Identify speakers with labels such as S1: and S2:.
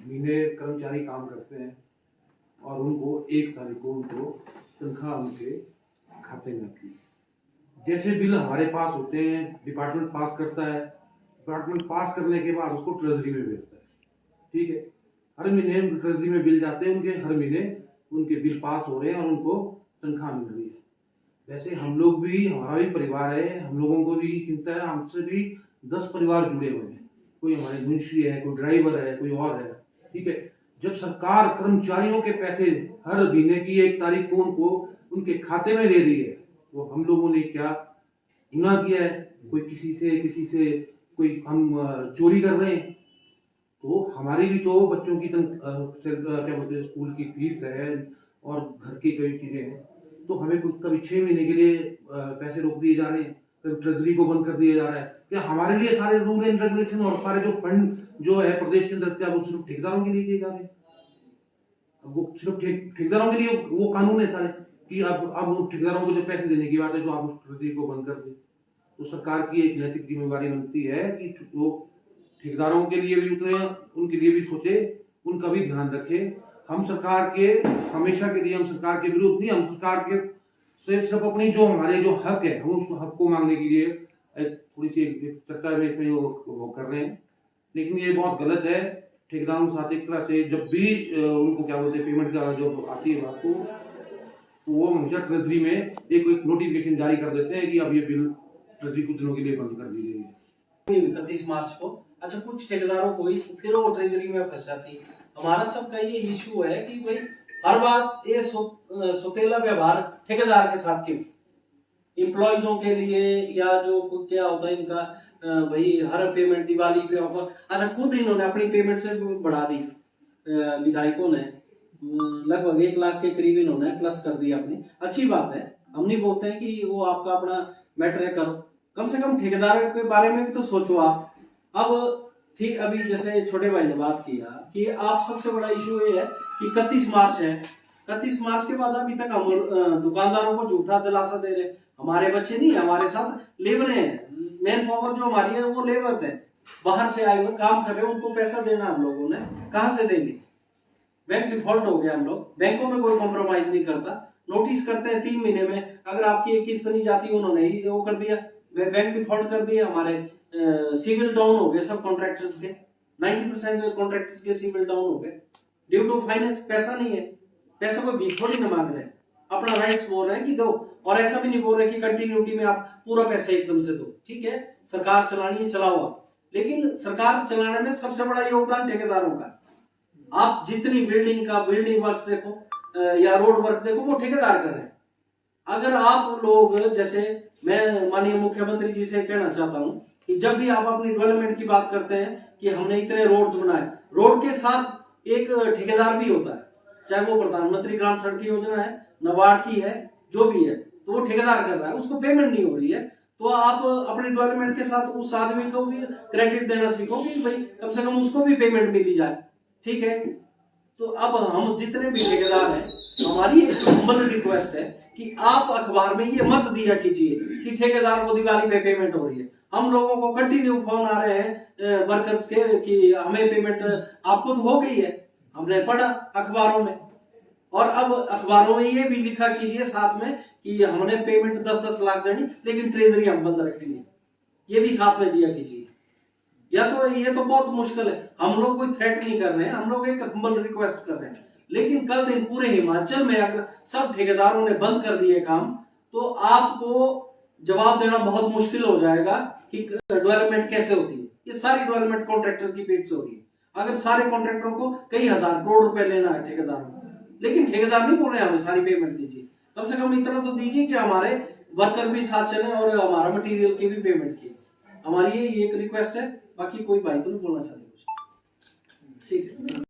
S1: महीने कर्मचारी काम करते हैं और उनको 1 तारीख को उनको तनख्वाह उनके खाते में आती है। जैसे बिल हमारे पास होते हैं, डिपार्टमेंट पास करता है, डिपार्टमेंट पास करने के बाद उसको ट्रेजरी में भेजता है। ठीक है, हर महीने ट्रेजरी में बिल जाते हैं उनके, हर महीने उनके बिल पास हो रहे हैं और उनको तनख्वाह मिल रही है। वैसे हम लोग भी, हमारा भी परिवार है, हम लोगों को भी चिंता है, हमसे भी 10 परिवार जुड़े हुए हैं। कोई हमारे मुंशी है, कोई ड्राइवर है, कोई और है। ठीक है, जब सरकार कर्मचारियों के पैसे हर महीने की 1 तारीख को उनको उनके खाते में दे रही है, तो हम लोगों ने क्या गुनाह किया है? कोई किसी से कोई हम चोरी कर रहे हैं? तो हमारी भी तो बच्चों की क्या बोलते हैं, स्कूल की फीस है और घर की कई चीजें हैं, तो हमें कभी 6 महीने के लिए पैसे रोक दिए जा रहे हैं, कभी ट्रेजरी को बंद कर दिया जा रहा है। क्या हमारे लिए सारे रूल एंड रेगुलेशन और सारे जो फंड जो है प्रदेश के अंदर, क्या वो सिर्फ ठेकेदारों के लिए दिए जा रहे हैं? वो सिर्फ ठेकेदारों के लिए वो कानून है सारे कि अब ठेकेदारों को जो पैसे देने की बात है, जो आप उस ट्रेजरी को बंद कर दें। तो सरकार की एक नैतिक जिम्मेवारी बनती है कि वो ठेकेदारों के लिए भी उतने, उनके लिए भी सोचे, उनका भी ध्यान रखे। हम सरकार के हमेशा के लिए, हम सरकार के विरुद्ध नहीं, हम सरकार के सिर्फ अपनी जो हमारे जो हक है, हम उस हक को मांगने के लिए थोड़ी सी चर्चा में इसमें वो कर रहे हैं। लेकिन ये बहुत गलत है। ठेकेदारों के साथ एक तरह से जब भी उनको क्या बोलते हैं, पेमेंट का जो आती है बात, तो वो हमेशा ट्रेजरी में एक नोटिफिकेशन जारी कर देते हैं कि अब ये बिल ट्रेजरी कुछ दिनों के लिए बंद कर दी गई है।
S2: 31 मार्च को अच्छा कुछ ठेकेदारों को ही फिर वो ट्रेजरी में फंस जाती है। हमारा सबका ये इशू है कि भाई हर बात ये सौतेला व्यवहार ठेकेदार के साथ क्यों? एम्प्लॉइजों के लिए या जो क्या होता है इनका, भाई हर पेमेंट दिवाली पे ऑफर, अच्छा खुद इन्होंने अपनी पेमेंट से बढ़ा दी। विधायकों ने लगभग 1 लाख के करीब इन्होंने प्लस कर दिया अपनी। अच्छी बात है, हम नहीं बोलते हैं कि वो आपका अपना मैटर है, करो, कम से कम ठेकेदारों के बारे में भी तो सोचो आप। अब ठीक अभी जैसे छोटे भाई ने बात किया कि आप सबसे बड़ा इशू ये है कि 31 मार्च है, 31 मार्च के बाद अभी तक हम दुकानदारों को झूठा दिलासा दे रहे हैं। हमारे बच्चे नहीं, हमारे साथ लेबर हैं, मेन पावर जो हमारी है वो लेबर्स है, बाहर से आए हुए काम कर रहे हैं, उनको पैसा देना हम लोगों ने कहां से देंगे? बैंक डिफॉल्ट हो गया, हम लोग बैंकों में कोई कॉम्प्रोमाइज नहीं करता, नोटिस करते हैं 3 महीने में, अगर आपकी एक किस्त नहीं जाती उन्होंने ही वो कर दिया, बैंक डिफॉल्ट कर दिया। हमारे सिविल डाउन हो गए सब कॉन्ट्रैक्टर्स के, 90% कॉन्ट्रैक्टर्स के सिविल डाउन हो गए ड्यू टू फाइनेंस। पैसा नहीं है, पैसा को भी थोड़ी ना मांग रहे हैं, अपना राइट्स बोल रहे हैं कि दो, और ऐसा भी नहीं बोल रहे कि कंटिन्यूटी में आप पूरा पैसा एकदम से दो। ठीक है, सरकार चलानी है, चलाओ आप, लेकिन सरकार चलाने में सबसे बड़ा योगदान ठेकेदारों का। आप जितनी बिल्डिंग वर्क देखो या रोड वर्क देखो, वो ठेकेदार कर रहे हैं। अगर आप लोग, जैसे मैं माननीय मुख्यमंत्री जी से कहना चाहता हूं कि जब भी आप अपनी डेवलपमेंट की बात करते हैं कि हमने इतने रोड्स बनाए, रोड के साथ एक ठेकेदार भी होता है, चाहे वो प्रधानमंत्री ग्राम सड़क योजना है, नबार्ड की है, जो भी है, तो वो ठेकेदार कर रहा है, उसको पेमेंट नहीं हो रही है, तो आप अपने डेवलपमेंट के साथ उस आदमी को भी क्रेडिट देना सीखो कि भाई कम से कम उसको भी पेमेंट मिली जाए। ठीक है, तो अब हम जितने भी ठेकेदार हैं, हमारी एक हम्बल रिक्वेस्ट है कि आप अखबार में ये मत दिया कीजिए कि ठेकेदार को दिवाली पे पेमेंट हो रही है। हम लोगों को कंटिन्यू फोन आ रहे हैं वर्कर्स के कि हमें पेमेंट आपको तो हो गई है, हमने पढ़ा अखबारों में, और अब अखबारों में ये भी लिखा कीजिए साथ में कि हमने पेमेंट 10-10 लाख देनी, लेकिन ट्रेजरी हम बंद रखेंगे, ये भी साथ में दिया कीजिए। या तो ये तो बहुत मुश्किल है, हम लोग कोई थ्रेट नहीं कर रहे हैं, हम लोग एक हम्बल रिक्वेस्ट कर रहे हैं, लेकिन कल दिन पूरे हिमाचल में अगर सब ठेकेदारों ने बंद कर दिए काम, तो आपको जवाब देना बहुत मुश्किल हो जाएगा कि डेवलपमेंट कैसे होती है। ये सारी डेवलपमेंट कॉन्ट्रैक्टर की पेट से हो रही है। अगर सारे कॉन्ट्रैक्टरों को कई हजार करोड़ रुपए लेना है ठेकेदारों को, लेकिन ठेकेदार नहीं बोल रहे हमें सारी पेमेंट दीजिए, कम से कम इतना तो दीजिए कि हमारे वर्कर भी साथ चले और हमारा मटेरियल की भी पेमेंट की। हमारी ये एक रिक्वेस्ट है, बाकी कोई भाई तो नहीं बोलना चाहते कुछ। ठीक है।